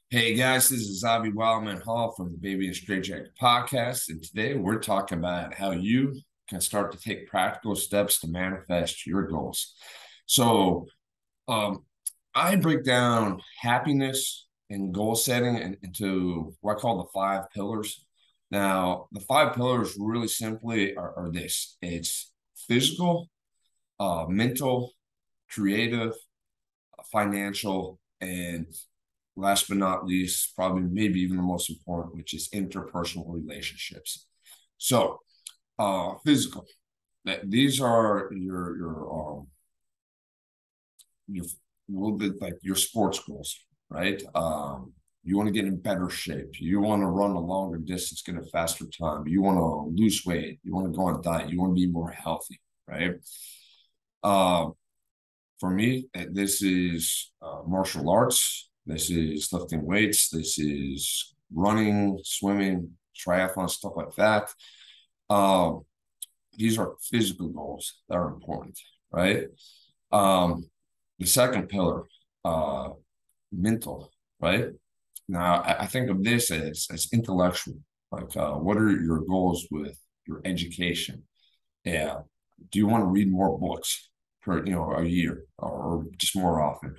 Hey guys, this is Avi Wildman Hall from the Baby and Straight Jacket podcast, and today we're talking about how you can start to take practical steps to manifest your goals. So, um, I break down happiness and goal setting into what I call the five pillars. Now, the five pillars really simply are this: it's physical, mental, creative, financial, and last but not least, probably maybe even the most important, which is interpersonal relationships. So, physical. That these are your a little bit like your sports goals, right? You want to get in better shape. You want to run a longer distance, get a faster time. You want to lose weight. You want to go on a diet. You want to be more healthy, right? Uh, for me, this is martial arts. This is lifting weights. This is running, swimming, triathlon, stuff like that. Um, these are physical goals that are important, right? Um, the second pillar, uh, mental, right? Now, I think of this as intellectual. Like, what are your goals with your education? Yeah. Do you want to read more books per, a year or just more often?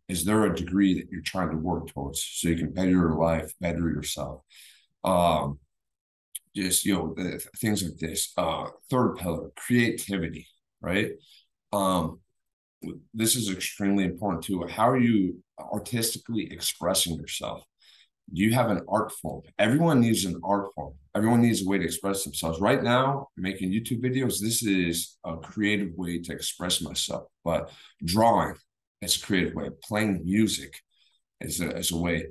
Is there a degree that you're trying to work towards so you can better your life, better yourself? Um, just, things like this. Third pillar, creativity, right? Um, this is extremely important too. How are you artistically expressing yourself? Do you have an art form? Everyone needs an art form. Everyone needs a way to express themselves. Right now, making YouTube videos, this is a creative way to express myself. But drawing is a creative way. Playing music is a way.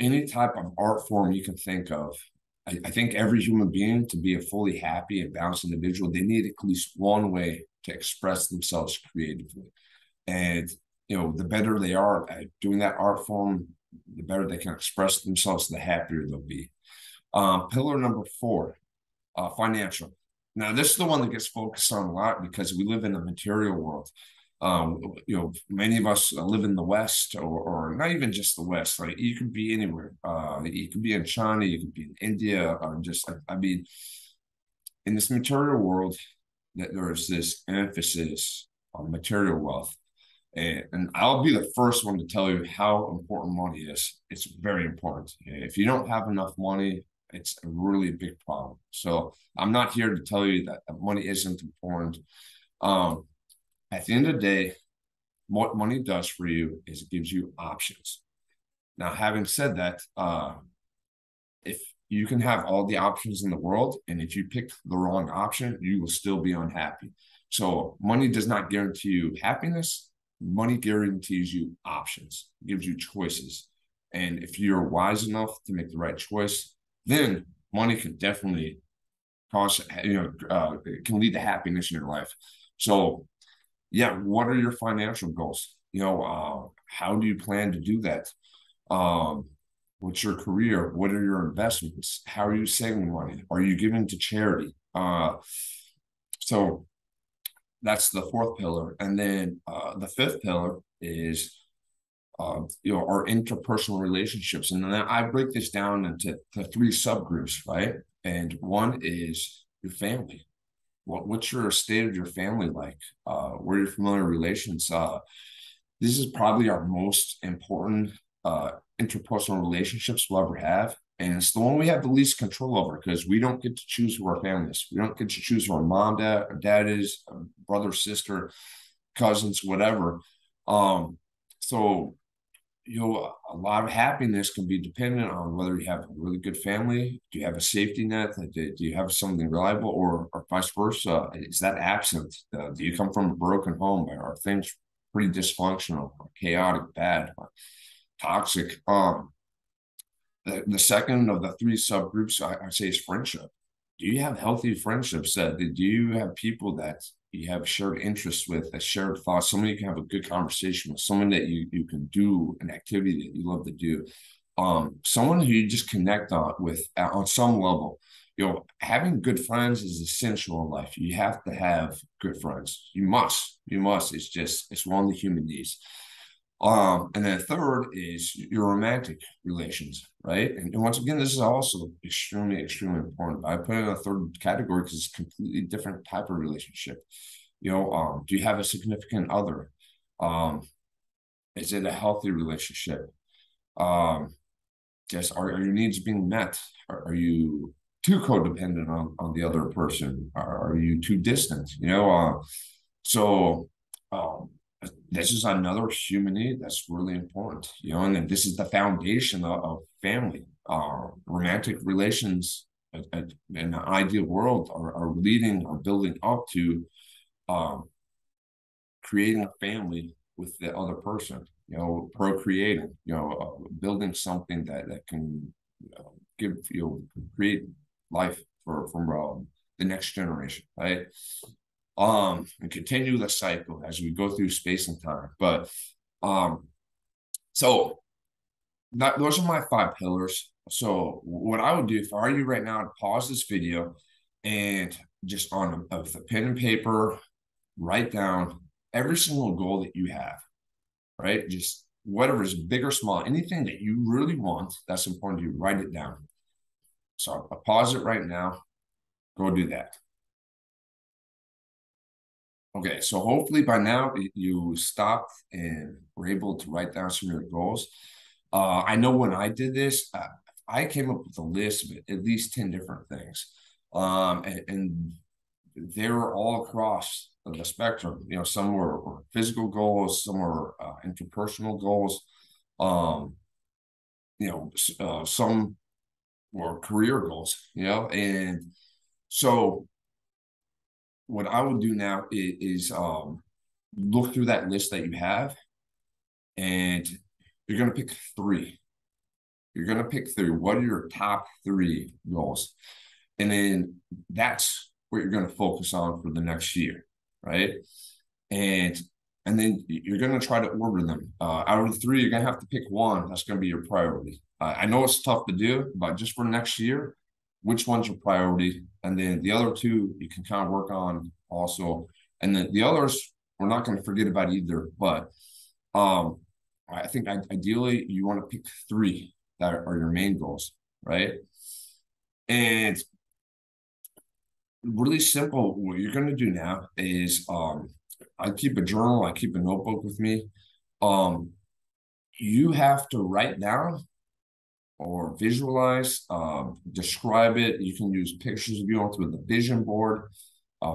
Any type of art form you can think of. I think every human being, to be a fully happy and balanced individual, they need at least one way to express themselves creatively. And the better they are at doing that art form, the better they can express themselves, the happier they'll be. Pillar number four, financial. Now, this is the one that gets focused on a lot because we live in a material world. Many of us live in the West, or not even just the West. Right? You could be anywhere. You could be in China, you could be in India, or I mean, in this material world, that there's this emphasis on material wealth. And I'll be the first one to tell you how important money is. It's very important. If you don't have enough money, it's a really big problem. So I'm not here to tell you that money isn't important. Um, at the end of the day, what money does for you is it gives you options. Now, having said that, if you can have all the options in the world, and if you pick the wrong option, you will still be unhappy. So money does not guarantee you happiness. Money guarantees you options, gives you choices. And if you're wise enough to make the right choice, then money can definitely cause, it can lead to happiness in your life. So, yeah, what are your financial goals? How do you plan to do that? Um, what's your career? What are your investments? How are you saving money? Are you giving to charity? So that's the fourth pillar. And then the fifth pillar is our interpersonal relationships. And then I break this down into three subgroups, right? And one is your family. What's your state of your family like? What are your familiar relations? This is probably our most important interpersonal relationships we'll ever have. And it's the one we have the least control over because we don't get to choose who our family is. We don't get to choose who our mom, dad, or dad is, brother, sister, cousins, whatever. So a lot of happiness can be dependent on whether you have a really good family, do you have a safety net, do you have something reliable, or vice versa? Is that absent? Do you come from a broken home? Are things pretty dysfunctional, chaotic, bad, toxic? The second of the three subgroups I say is friendship. Do you have healthy friendships? Do you have people that you have shared interests with, that shared thoughts, someone you can have a good conversation with, someone that you can do an activity that you love to do, someone who you just connect with on some level. Having good friends is essential in life. You have to have good friends. You must. It's one of the human needs. And then third is your romantic relations, right? And once again, this is also extremely, extremely important. I put it in a third category because it's a completely different type of relationship. Do you have a significant other? Um, is it a healthy relationship? Um, just are your needs being met? Are you too codependent on the other person? Are you too distant? So um, this is another human need that's really important, and then this is the foundation of family. Romantic relations in an ideal world are leading or building up to um, creating a family with the other person, procreating, building something that can give, create life from the next generation, right? And continue the cycle as we go through space and time. But um, so those are my 5 pillars. So what I would do if I were you right now, to pause this video and just with a pen and paper, write down every single goal that you have, right? Just whatever is big or small, anything that you really want that's important to you, write it down. So I'll pause it right now. Go do that. Okay, so hopefully by now you stopped and were able to write down some of your goals. I know when I did this, I came up with a list of at least 10 different things. And they were all across the spectrum. Some were physical goals, some were interpersonal goals. Um, some were career goals, and so what I would do now is look through that list that you have, and you're going to pick three. You're going to pick three. What are your top 3 goals? And then that's what you're going to focus on for the next year, right? And then you're going to try to order them. Out of the 3, you're going to have to pick one that's going to be your priority. I know it's tough to do, but just for next year, which one's your priority? And then the other 2 you can kind of work on also. And then the others, we're not going to forget about either. But I think ideally you want to pick 3 that are your main goals, right? And really simple, what you're going to do now is I keep a journal, I keep a notebook with me. You have to write down or visualize, describe it. You can use pictures if you want with a vision board.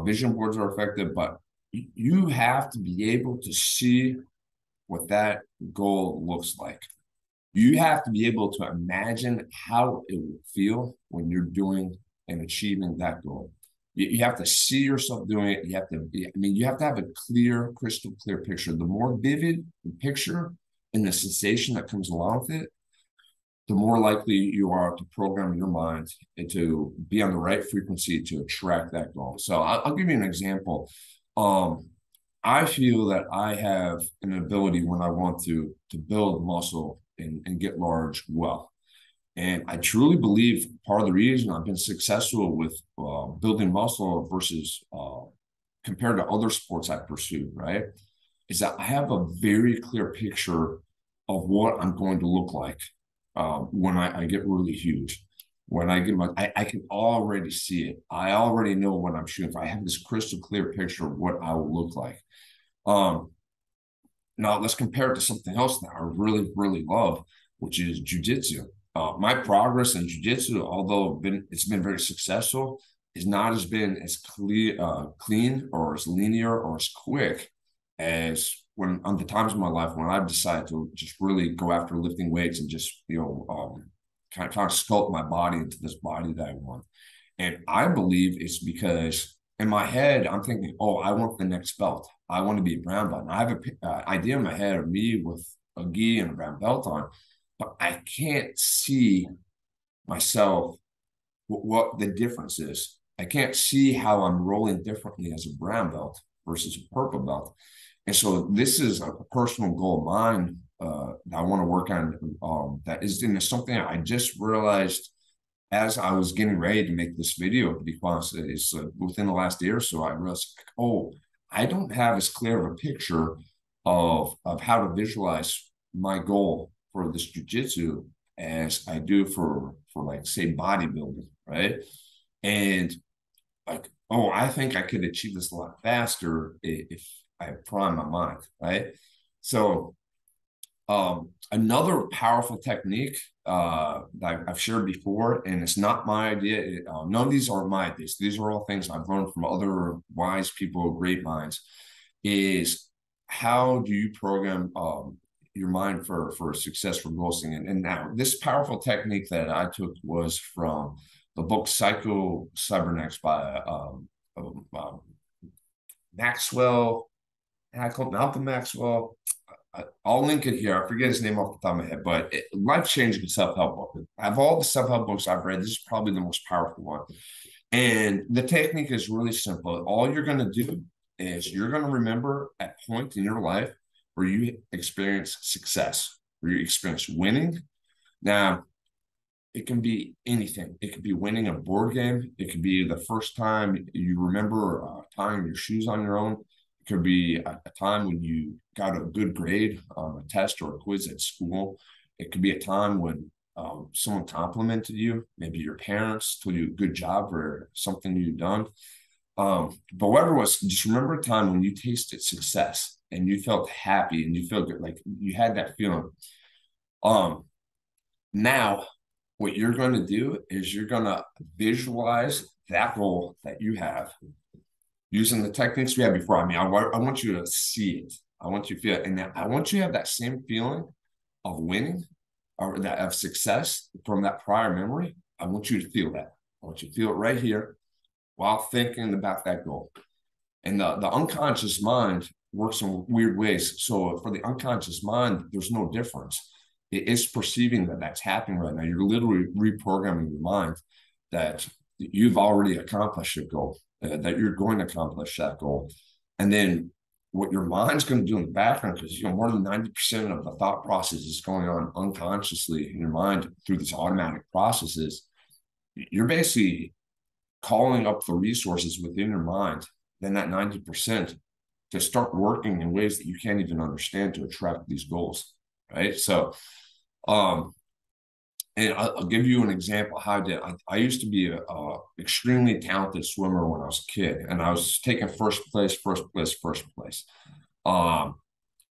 Vision boards are effective, but you have to be able to see what that goal looks like. You have to be able to imagine how it will feel when you're doing and achieving that goal. You have to see yourself doing it. You have to you have to have a clear, crystal clear picture. The more vivid the picture and the sensation that comes along with it, the more likely you are to program your mind and to be on the right frequency to attract that goal. So I'll give you an example. I feel that I have an ability when I want to build muscle and get large well. And I truly believe part of the reason I've been successful with building muscle versus compared to other sports I pursued, right, is that I have a very clear picture of what I'm going to look like when I get really huge. When I get I can already see it. I already know what I'm shooting for. I have this crystal clear picture of what I will look like. Now let's compare it to something else that I really, really love, which is jujitsu. My progress in jujitsu, although it's been very successful, is not as been as clean or as linear or as quick as when on the times of my life when I've decided to just really go after lifting weights and just kind of sculpt my body into this body that I want. And I believe it's because in my head, I'm thinking, oh, I want the next belt. I want to be a brown belt. And I have an idea in my head of me with a gi and a brown belt on, but I can't see myself what the difference is. I can't see how I'm rolling differently as a brown belt versus a purple belt. And so this is a personal goal of mine that I want to work on. That is something I just realized as I was getting ready to make this video, because it's within the last year or so, I realized, oh, I don't have as clear of a picture of how to visualize my goal for this jujitsu as I do for like say bodybuilding, right? And like, oh, I think I could achieve this a lot faster if I prime my mind, right? So another powerful technique that I've shared before, and it's not my idea. None of these are my ideas. These are all things I've learned from other wise people, great minds. Is how do you program your mind for success for goal setting? And now this powerful technique that I took was from the book Psycho Cybernetics by Maxwell. I call Malcolm Maxwell. I'll link it here. I forget his name off the top of my head, but life-changing self-help book. Of all the self-help books I've read, this is probably the most powerful one. And the technique is really simple. All you're going to do is you're going to remember a point in your life where you experience success, where you experience winning. Now, it can be anything. It could be winning a board game. It could be the first time you remember tying your shoes on your own. It could be a time when you got a good grade on a test or a quiz at school. It could be a time when someone complimented you, maybe your parents told you a good job for something you've done. But whatever it was, just remember a time when you tasted success and you felt happy and you felt good, like you had that feeling. Now, what you're going to do is you're going to visualize that goal that you have using the techniques we had before. I mean, I want you to see it. I want you to feel it. And I want you to have that same feeling of winning or that of success from that prior memory. I want you to feel that. I want you to feel it right here while thinking about that goal. And the unconscious mind works in weird ways. So for the unconscious mind, there's no difference. It is perceiving that that's happening right now. You're literally reprogramming your mind that you've already accomplished your goal, that you're going to accomplish that goal. And then what your mind's going to do in the background, because more than 90% of the thought process is going on unconsciously in your mind through these automatic processes. You're basically calling up the resources within your mind, then that 90% to start working in ways that you can't even understand to attract these goals, right? So, and I'll give you an example how I did. I used to be a extremely talented swimmer when I was a kid, and I was taking first place.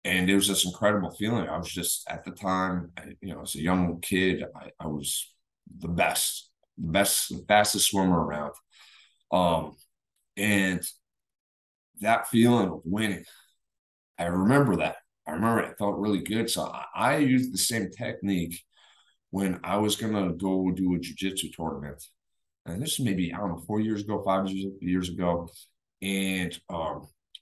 And it was this incredible feeling. I was just at the time, as a young kid, I was the fastest swimmer around. And that feeling of winning, I remember that. I remember it felt really good. So I used the same technique when I was going to go do a jiu-jitsu tournament. And this is maybe, I don't know, 4 years ago, 5 years ago. And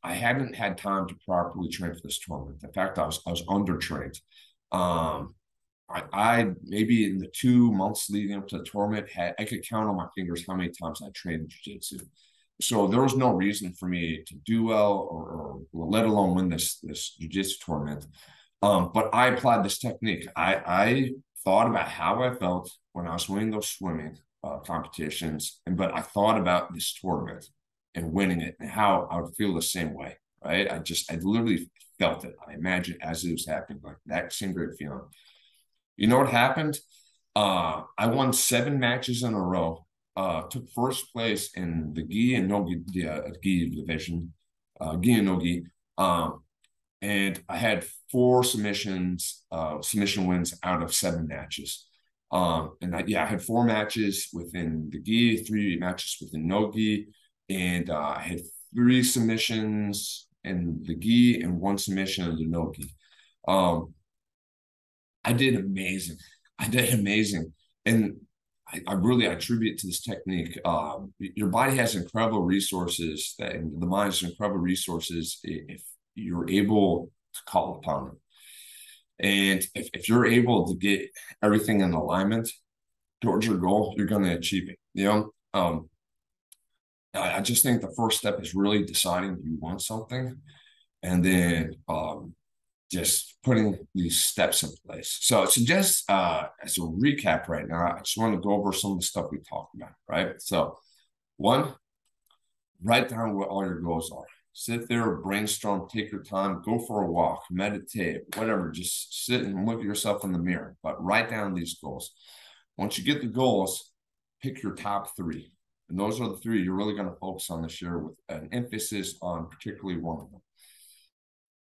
I hadn't had time to properly train for this tournament. In fact, I was undertrained. I maybe in the 2 months leading up to the tournament, I could count on my fingers how many times I trained jiu-jitsu. So there was no reason for me to do well or let alone win this jiu-jitsu tournament. But I applied this technique. I thought about how I felt when I was winning those swimming competitions, but I thought about this tournament and winning it and how I would feel the same way, right? I literally felt it. I imagined as it was happening, like that same great feeling. You know what happened? I won 7 matches in a row. Took first place in the gi and no gi division, gi and no gi. And I had 4 submission wins out of 7 matches. And I had 4 matches within the gi, 3 matches within no gi, and I had 3 submissions in the gi and 1 submission in the no gi. I did amazing. And I really attribute to this technique. Your body has incredible resources, and the mind has incredible resources if you're able to call upon them. And if you're able to get everything in alignment towards your goal, you're going to achieve it. I just think the first step is really deciding you want something, and then just putting these steps in place. So just as a recap right now, I just want to go over some of the stuff we talked about, right? So 1, write down what all your goals are. Sit there, brainstorm, take your time, go for a walk, meditate, whatever. Just sit and look at yourself in the mirror, but write down these goals. Once you get the goals, pick your top three. And those are the three you're really going to focus on this year with an emphasis on particularly one of them.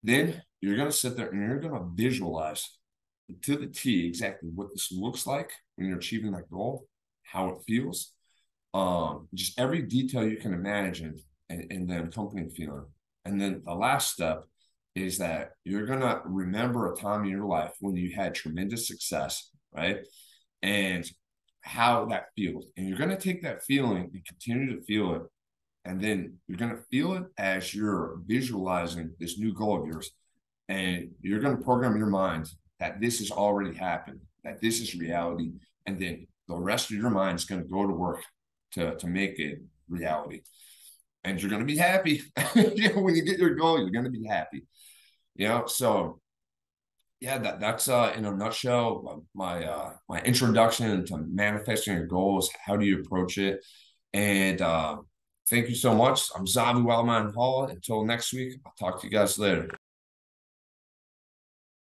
Then you're going to sit there and you're going to visualize to the T exactly what this looks like when you're achieving that goal, how it feels, just every detail you can imagine and the accompanying feeling. And then the last step is that you're going to remember a time in your life when you had tremendous success, right? And how that feels. And you're going to take that feeling and continue to feel it. And then you're going to feel it as you're visualizing this new goal of yours. And you're going to program your mind that this has already happened, that this is reality. And then the rest of your mind is going to go to work to make it reality. And you're going to be happy. When you get your goal, you're going to be happy. So yeah, that's in a nutshell my introduction to manifesting your goals. How do you approach it? And thank you so much. I'm Zavi Wildman Hall. Until next week, I'll talk to you guys later.